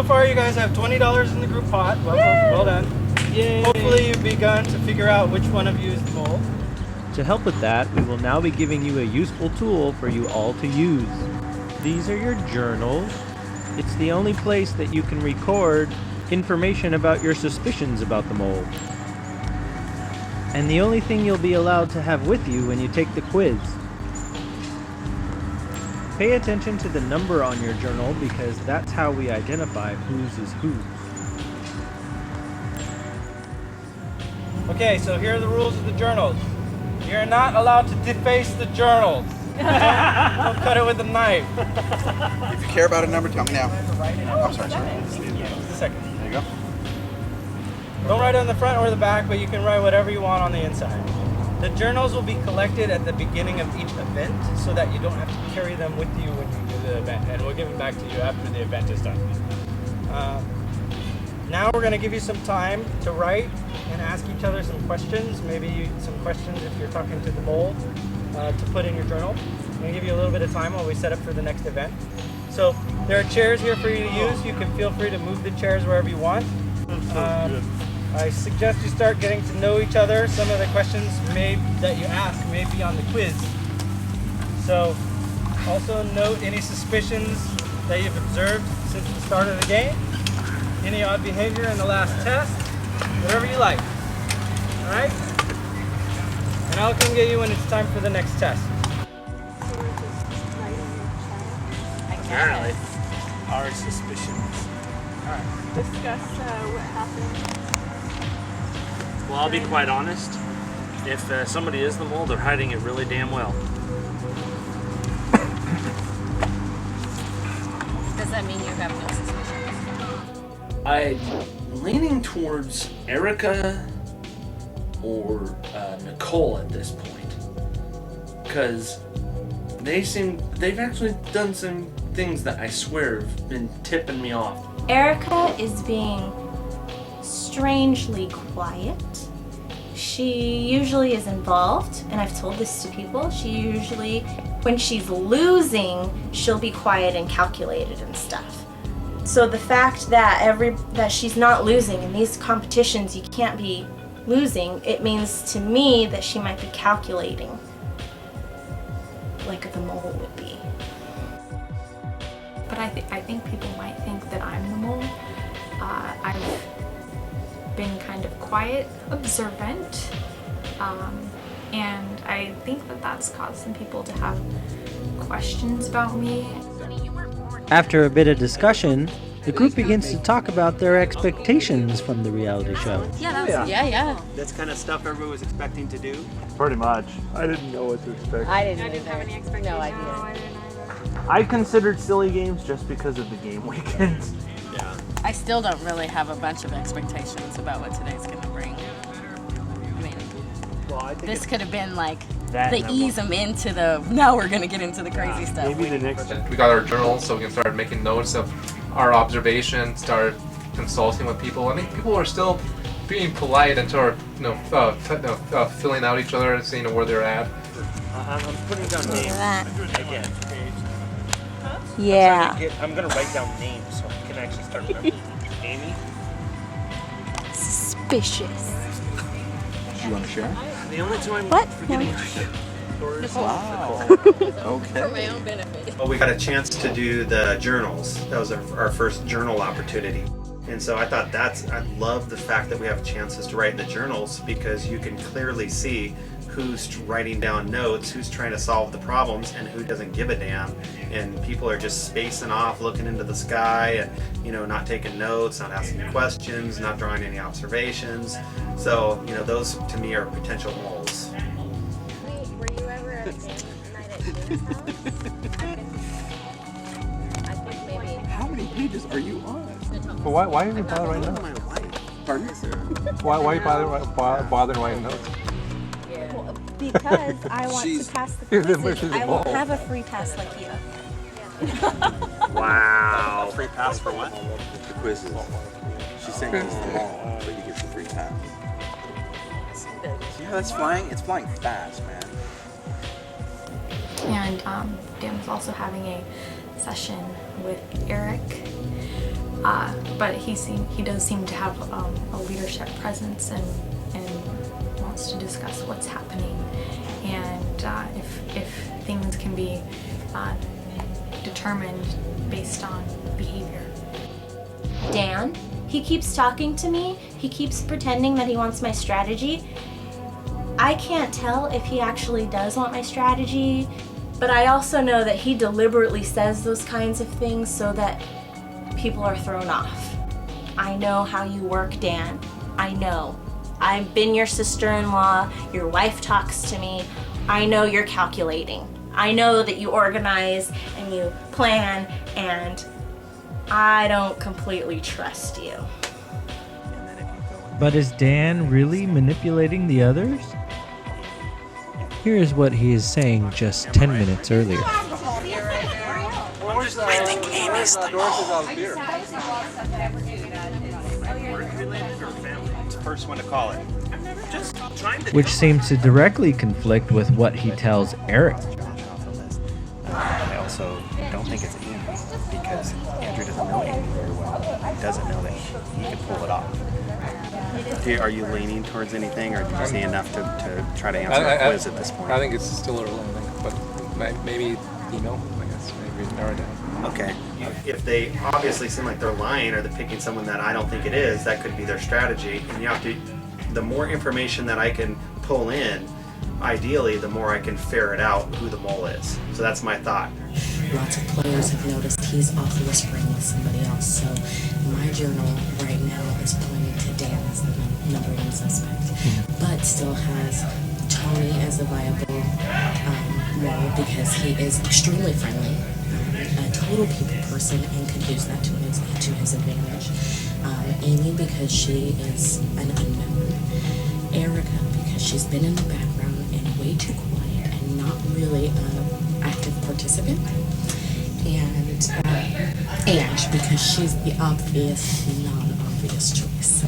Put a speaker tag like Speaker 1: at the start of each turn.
Speaker 1: So far, you guys have $20 in the group pot. Well done. Yay. Hopefully, you've begun to figure out which one of you is the mole.
Speaker 2: To help with that, we will now be giving you a useful tool for you all to use. These are your journals. It's the only place that you can record information about your suspicions about the mole. And the only thing you'll be allowed to have with you when you take the quiz. Pay attention to the number on your journal because that's how we identify whose is whose.
Speaker 1: Okay, so here are the rules of the journals. You're not allowed to deface the journals. Don't cut it with a knife.
Speaker 3: If you care about a number, tell me now. I'm sorry.
Speaker 1: Just a second.
Speaker 3: There you go.
Speaker 1: Don't write it on the front or the back, but you can write whatever you want on the inside. The journals will be collected at the beginning of each event so that you don't have to carry them with you when you do the event, and we'll give them back to you after the event is done. Now we're going to give you some time to write and ask each other some questions, maybe some questions if you're talking to the mole, to put in your journal. I'm going to give you a little bit of time while we set up for the next event. So there are chairs here for you to use. You can feel free to move the chairs wherever you want. I suggest you start getting to know each other. Some of the questions that you ask may be on the quiz. So also note any suspicions that you've observed since the start of the game, any odd behavior in the last test, whatever you like. All right? And I'll come get you when it's time for the next test.
Speaker 4: Apparently, our suspicions.
Speaker 1: All right.
Speaker 5: Discuss what happened.
Speaker 4: Well, I'll be quite honest. If somebody is the mole, they're hiding it really damn well.
Speaker 6: Does that mean you have no suspicions?
Speaker 7: I'm leaning towards Erica or Nicole at this point. Because they've actually done some things that I swear have been tipping me off.
Speaker 8: Erica is being strangely quiet. She usually is involved, and I've told this to people. She usually, when she's losing, she'll be quiet and calculated and stuff. So the fact that she's not losing in these competitions, you can't be losing, it means to me that she might be calculating, like the mole would be.
Speaker 5: But I think people might think that I'm the mole. I've been kind of quiet, observant, and I think that that's caused some people to have questions about me.
Speaker 2: After a bit of discussion, the group begins to talk about their expectations from the reality show.
Speaker 6: Yeah.
Speaker 1: That's kind of stuff everyone was expecting to do.
Speaker 4: Pretty much.
Speaker 9: I didn't know what to expect.
Speaker 6: I didn't
Speaker 5: have any expectations.
Speaker 6: No idea.
Speaker 4: I considered silly games just because of the game weekends.
Speaker 1: Yeah.
Speaker 6: I still don't really have a bunch of expectations about what today's going to bring. I mean,
Speaker 4: Well, I think
Speaker 6: this could have been like
Speaker 4: that
Speaker 6: the ease them into the, now we're going to get into the crazy stuff.
Speaker 4: maybe the next.
Speaker 10: We got our journals so we can start making notes of our observations, start consulting with people. I think people are still being polite and sort of filling out each other and seeing where they're at.
Speaker 4: I'm putting down names again.
Speaker 6: Yeah.
Speaker 4: I'm gonna write down names so I can actually start remembering. Amy.
Speaker 5: Suspicious.
Speaker 3: You want to share?
Speaker 4: The only two I'm
Speaker 6: What?
Speaker 4: forgetting is
Speaker 3: Wow. Okay.
Speaker 6: For my own benefit.
Speaker 11: Well, we got a chance to do the journals. That was our first journal opportunity. And so I thought I love the fact that we have chances to write in the journals because you can clearly see who's writing down notes, who's trying to solve the problems, and who doesn't give a damn. And people are just spacing off, looking into the sky, and not taking notes, not asking questions, not drawing any observations. So those to me are potential moles.
Speaker 5: Were you ever at I think maybe.
Speaker 3: How many pages are you on?
Speaker 9: But why are you bothering right now?
Speaker 3: Pardon?
Speaker 9: Why are you bothering right now?
Speaker 8: Because I want
Speaker 3: She's-
Speaker 8: to pass the
Speaker 9: She's
Speaker 8: quizzes. I
Speaker 9: a
Speaker 8: won't
Speaker 9: mole.
Speaker 8: have a free pass like you.
Speaker 4: Wow.
Speaker 3: Free pass for what? The quizzes. She's saying it's the mall, but you get the free pass. See how that's flying? It's flying fast, man.
Speaker 5: And Dan was also having a session with Eric But he does seem to have a leadership presence and wants to discuss what's happening, and if things can be determined based on behavior.
Speaker 8: Dan, he keeps talking to me. He keeps pretending that he wants my strategy. I can't tell if he actually does want my strategy, but I also know that he deliberately says those kinds of things so that people are thrown off. I know how you work, Dan. I know. I've been your sister-in-law. Your wife talks to me. I know you're calculating. I know that you organize and you plan, and I don't completely trust you.
Speaker 2: But is Dan really manipulating the others? Here is what he is saying just 10 minutes earlier.
Speaker 11: I think Amy's the mole. It's the first one to call it. Just trying to.
Speaker 2: Which seems to directly conflict with what he tells Eric.
Speaker 11: I also don't think it's Amy because Andrew doesn't know Amy very well. He doesn't know that he can pull it off. Are you leaning towards anything, or did you see enough to try to answer the quiz at this point?
Speaker 10: I think it's still a little thing, but maybe email, I guess. Maybe narrow it down.
Speaker 11: Okay. If they obviously seem like they're lying or they're picking someone that I don't think it is, that could be their strategy. And you have to, the more information that I can pull in, ideally, the more I can ferret out who the mole is. So that's my thought.
Speaker 12: Lots of players have noticed he's off whispering with somebody else. So my journal right now is pointing to Dan as the number one suspect, but still has Tony as a viable mole because he is extremely friendly, a total people person, and could use that to his advantage. Amy because she is an unknown. Erica because she's been in the background and way too quiet and not really an active participant. And Ange because she's the obvious, non-obvious choice.